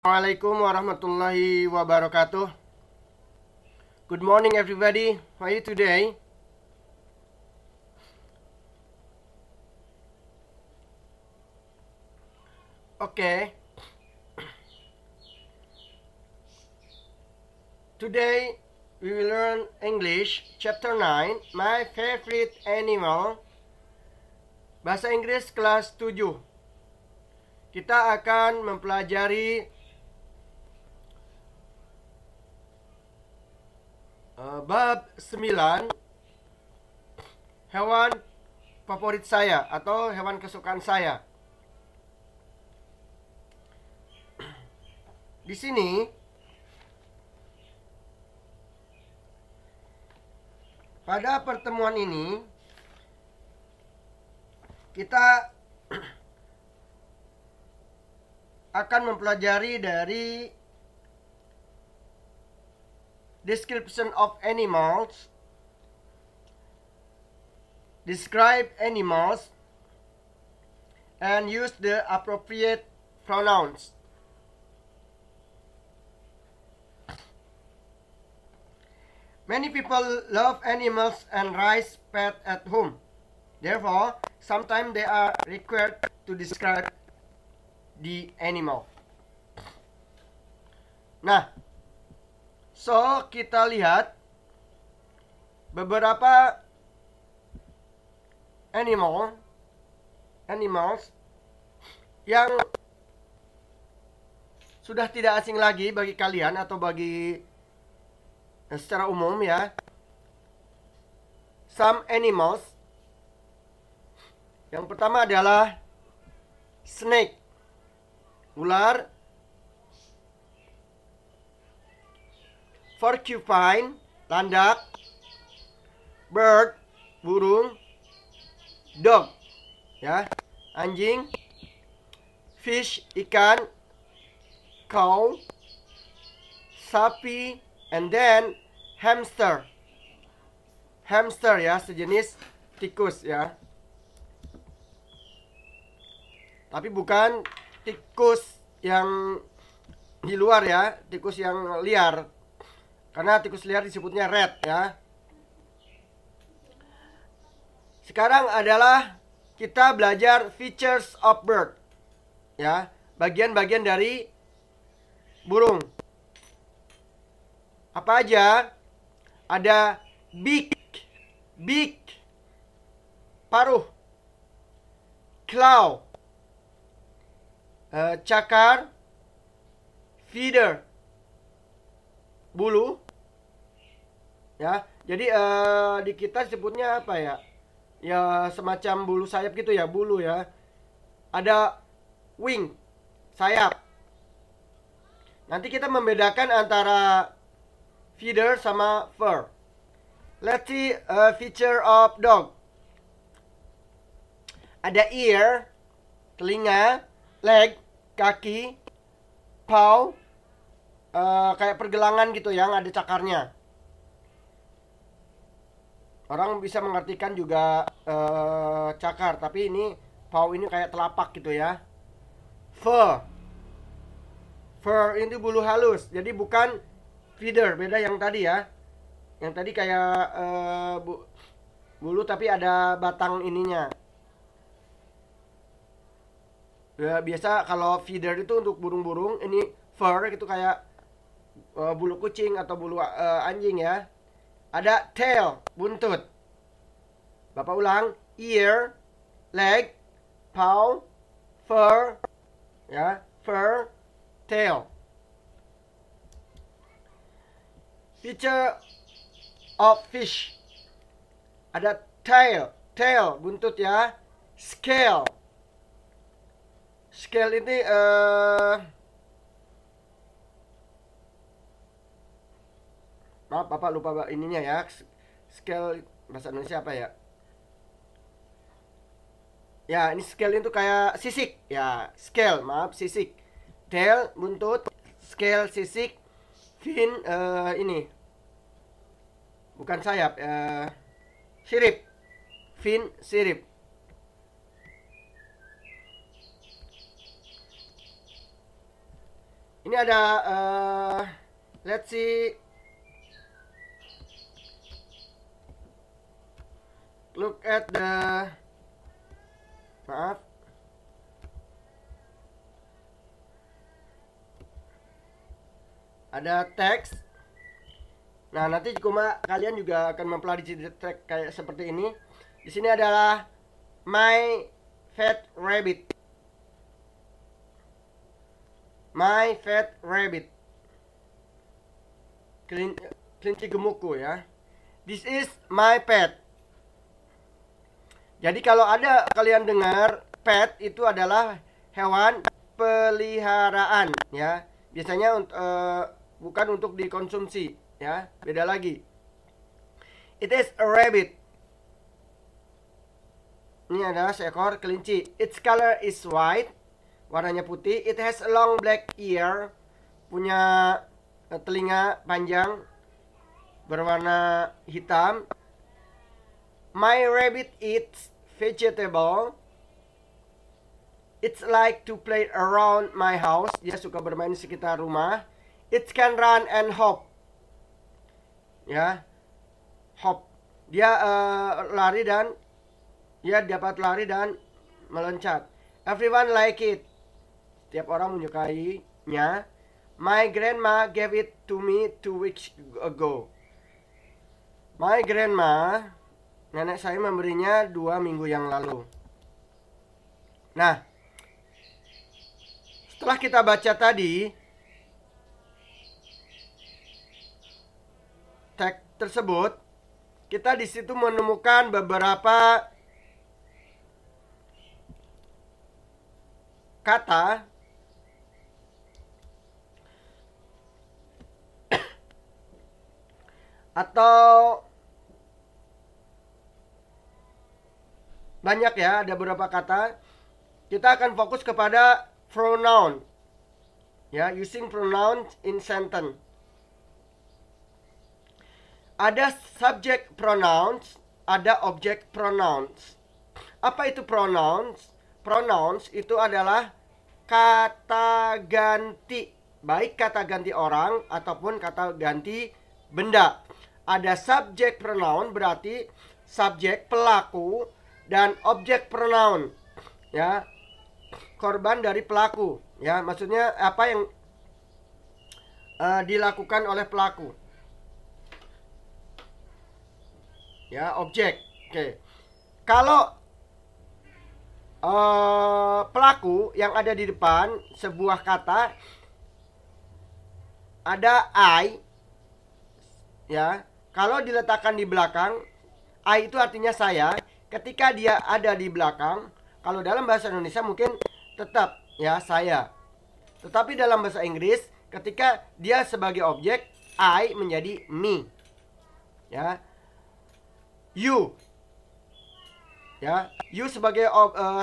Assalamualaikum warahmatullahi wabarakatuh. Good morning everybody. How are you today? Okay. Today we will learn English chapter 9, my favorite animal. Bahasa Inggris kelas 7. Kita akan mempelajari bab 9, hewan favorit saya atau hewan kesukaan saya. Di sini pada pertemuan ini kita akan mempelajari dari description of animals, describe animals, and use the appropriate pronouns. Many people love animals and raise pets at home. Therefore, sometimes they are required to describe the animal. Nah, so kita lihat beberapa animals yang sudah tidak asing lagi bagi kalian atau bagi secara umum ya. Some animals. Yang pertama adalah snake, ular. Porcupine, landak. Bird, burung. Dog, ya, anjing. Fish, ikan. Cow, sapi. And then hamster. Hamster ya, sejenis tikus ya. Tapi bukan tikus yang di luar ya, tikus yang liar. Karena tikus liar disebutnya rat ya. Sekarang adalah kita belajar features of bird. Ya, bagian-bagian dari burung. Apa aja? Ada beak, paruh. Claw, cakar. Feather, bulu. Ya, jadi di kita sebutnya apa ya? Ya semacam bulu sayap gitu ya, bulu ya. Ada wing, sayap. Nanti kita membedakan antara feather sama fur. Let's see feature of dog. Ada ear, telinga. Leg, kaki. Paw, kayak pergelangan gitu yang ada cakarnya. Orang bisa mengartikan juga cakar, tapi ini paw ini kayak telapak gitu ya. Fur. Fur ini bulu halus, jadi bukan feather, beda yang tadi ya. Yang tadi kayak bulu tapi ada batang ininya. Ya, biasa kalau feather itu untuk burung-burung, ini fur itu kayak bulu kucing atau bulu anjing ya. Ada tail, buntut. Bapak ulang, ear, leg, paw, fur, ya, fur, tail. Feature of fish. Ada tail, buntut ya. Scale. Scale ini maaf Bapak lupa ininya ya. Scale bahasa Indonesia apa ya? Ya, ini scale itu kayak sisik ya. Scale, maaf, sisik. Tail, buntut. Scale, sisik. Fin, ini bukan sayap, sirip. Fin, sirip. Ini ada let's see. Look at the, maaf, ada teks. Nah, nanti kalian juga akan mempelajari teks kayak seperti ini. Di sini adalah my fat rabbit. My fat rabbit. Kelinci gemukku ya. This is my pet. Jadi kalau ada kalian dengar pet itu adalah hewan peliharaan ya. Biasanya bukan untuk dikonsumsi ya. Beda lagi. It is a rabbit. Ini adalah seekor kelinci. Its color is white. Warnanya putih. It has a long black ear. Punya telinga panjang berwarna hitam. My rabbit eats vegetable. It's like to play around my house. Dia suka bermain di sekitar rumah. It can run and hop. Ya, hop. Dia lari dan dia dapat lari dan meloncat. Everyone like it. Setiap orang menyukainya. My grandma gave it to me 2 weeks ago. My grandma, nenek saya memberinya 2 minggu yang lalu. Nah, setelah kita baca tadi teks tersebut, kita di situ menemukan beberapa kata atau banyak ya, ada beberapa kata. Kita akan fokus kepada pronoun. Ya, using pronouns in sentence. Ada subject pronouns, ada object pronouns. Apa itu pronouns? Pronouns itu adalah kata ganti, baik kata ganti orang ataupun kata ganti benda. Ada subject pronoun berarti subjek pelaku dan objek pronoun ya, korban dari pelaku ya, maksudnya apa yang dilakukan oleh pelaku ya, objek. Oke. Kalau pelaku yang ada di depan sebuah kata ada I ya, kalau diletakkan di belakang, I itu artinya saya. Ketika dia ada di belakang, kalau dalam bahasa Indonesia mungkin tetap ya saya. Tetapi dalam bahasa Inggris, ketika dia sebagai objek, I menjadi me. Ya. You. Ya, you sebagai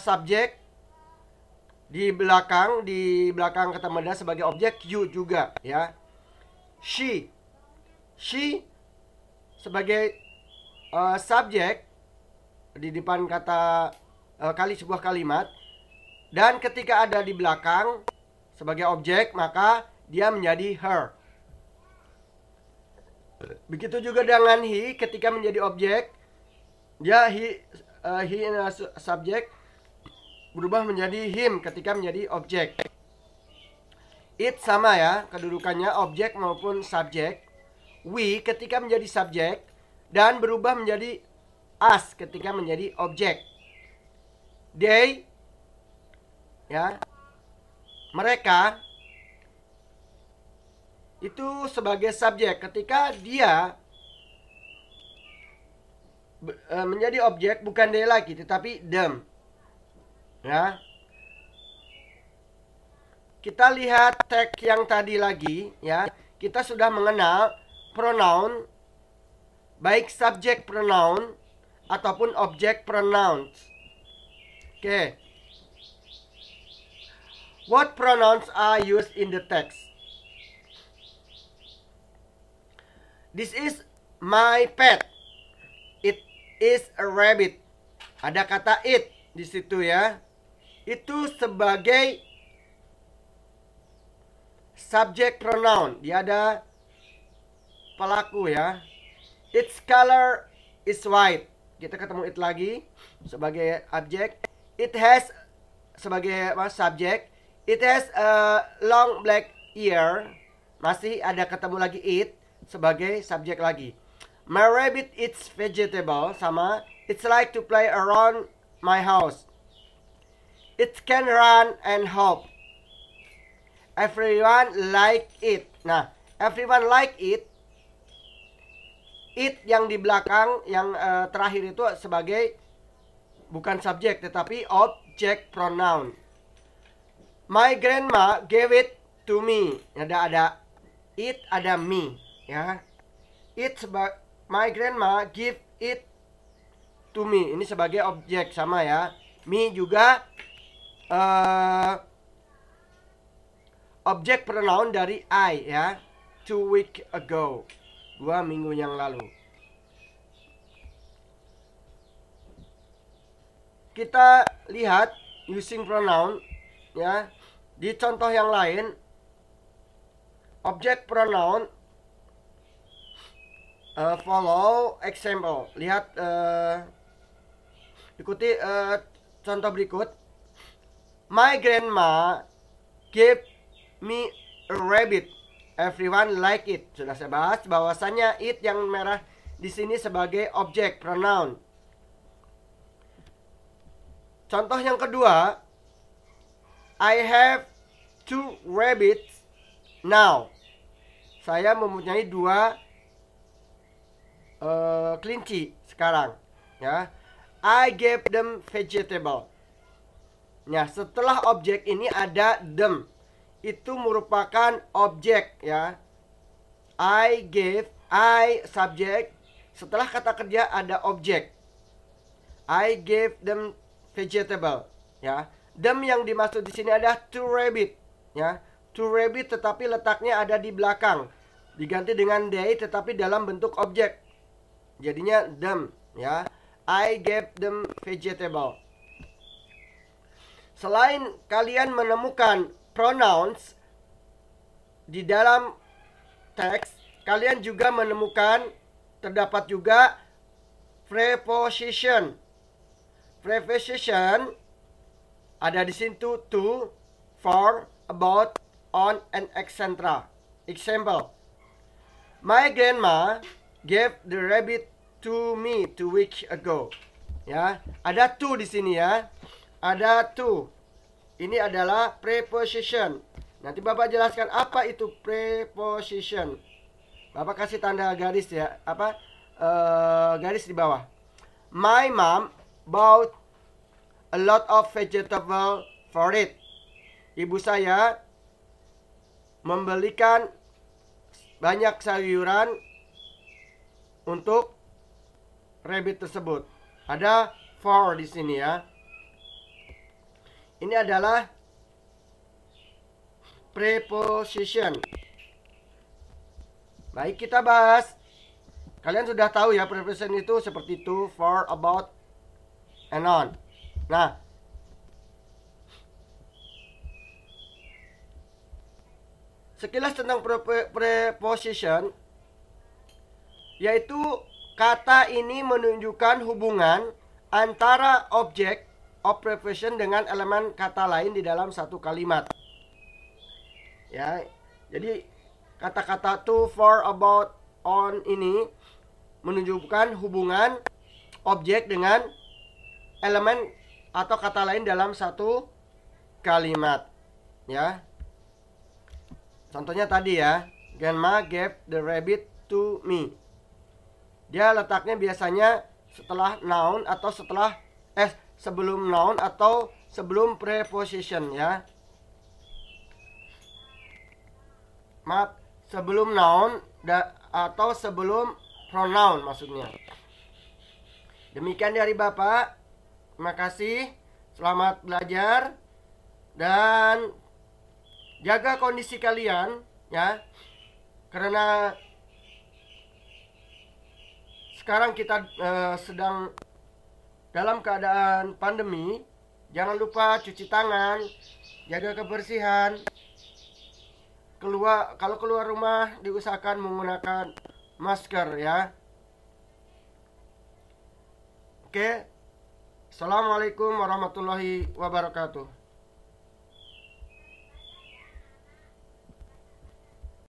subjek, di belakang kata benda sebagai objek, you juga ya. She sebagai subjek di depan kata sebuah kalimat, dan ketika ada di belakang sebagai objek maka dia menjadi her. Begitu juga dengan he, ketika menjadi objek dia he subject berubah menjadi him ketika menjadi objek. It sama ya kedudukannya, objek maupun subjek. We ketika menjadi subjek dan berubah menjadi us ketika menjadi objek. They ya, mereka itu sebagai subjek ketika dia menjadi objek, bukan they lagi tetapi them ya. Kita lihat teks yang tadi lagi ya, kita sudah mengenal pronoun, baik subject pronoun ataupun object pronouns. Oke. What pronouns are used in the text? This is my pet. It is a rabbit. Ada kata it di situ ya. Itu sebagai subject pronoun. Dia ada pelaku ya. Its color is white. Kita ketemu it lagi sebagai objek. It has sebagai subjek. It has a long black ear. Masih ada ketemu lagi it sebagai subjek lagi. My rabbit eats vegetable, sama. It's like to play around my house. It can run and hop. Everyone like it. Nah, everyone like it. It yang di belakang yang terakhir itu sebagai bukan subjek tetapi object pronoun. My grandma gave it to me. Ada it, ada me ya. My grandma give it to me. Ini sebagai objek sama ya. Me juga objek pronoun dari I ya. 2 weeks ago. 2 minggu yang lalu. Kita lihat using pronoun ya. Di contoh yang lain, objek pronoun follow example. Lihat ikuti contoh berikut. My grandma gave me a rabbit. Everyone like it. Sudah saya bahas bahwasannya it yang merah di sini sebagai objek pronoun. Contoh yang kedua, I have 2 rabbits now. Saya mempunyai 2 kelinci sekarang ya. I gave them vegetable. Nah, setelah objek ini ada them. Itu merupakan objek ya. I gave, I subjek. Setelah kata kerja ada objek. I gave them vegetable ya. Them yang dimaksud di sini ada 2 rabbit ya. 2 rabbit tetapi letaknya ada di belakang. Diganti dengan they tetapi dalam bentuk objek. Jadinya them ya. I gave them vegetable. Selain kalian menemukan pronouns di dalam teks, kalian juga menemukan terdapat juga preposition. Preposition ada di situ to, for, about, on, and etc. Example. My grandma gave the rabbit to me 2 weeks ago. Ya, ada to di sini ya. Ada to. Ini adalah preposition. Nanti Bapak jelaskan apa itu preposition. Bapak kasih tanda garis ya, garis di bawah. My mom bought a lot of vegetable for it. Ibu saya membelikan banyak sayuran untuk rabbit tersebut. Ada for di sini ya. Ini adalah preposition. Baik, kita bahas. Kalian sudah tahu ya preposition itu seperti to, for, about, and on. Nah, sekilas tentang preposition, yaitu kata ini menunjukkan hubungan antara objek of preposition dengan elemen kata lain di dalam satu kalimat. Ya, jadi kata-kata to, for, about, on ini menunjukkan hubungan objek dengan elemen atau kata lain dalam satu kalimat. Ya. Contohnya tadi ya, grandma gave the rabbit to me. Dia letaknya biasanya setelah noun atau sebelum noun atau sebelum preposition ya. Maaf, sebelum noun atau sebelum pronoun maksudnya. Demikian dari Bapak. Terima kasih. Selamat belajar dan jaga kondisi kalian ya. Karena sekarang kita sedang dalam keadaan pandemi. Jangan lupa cuci tangan, jaga kebersihan. kalau keluar rumah diusahakan menggunakan masker ya. Oke. Assalamualaikum warahmatullahi wabarakatuh.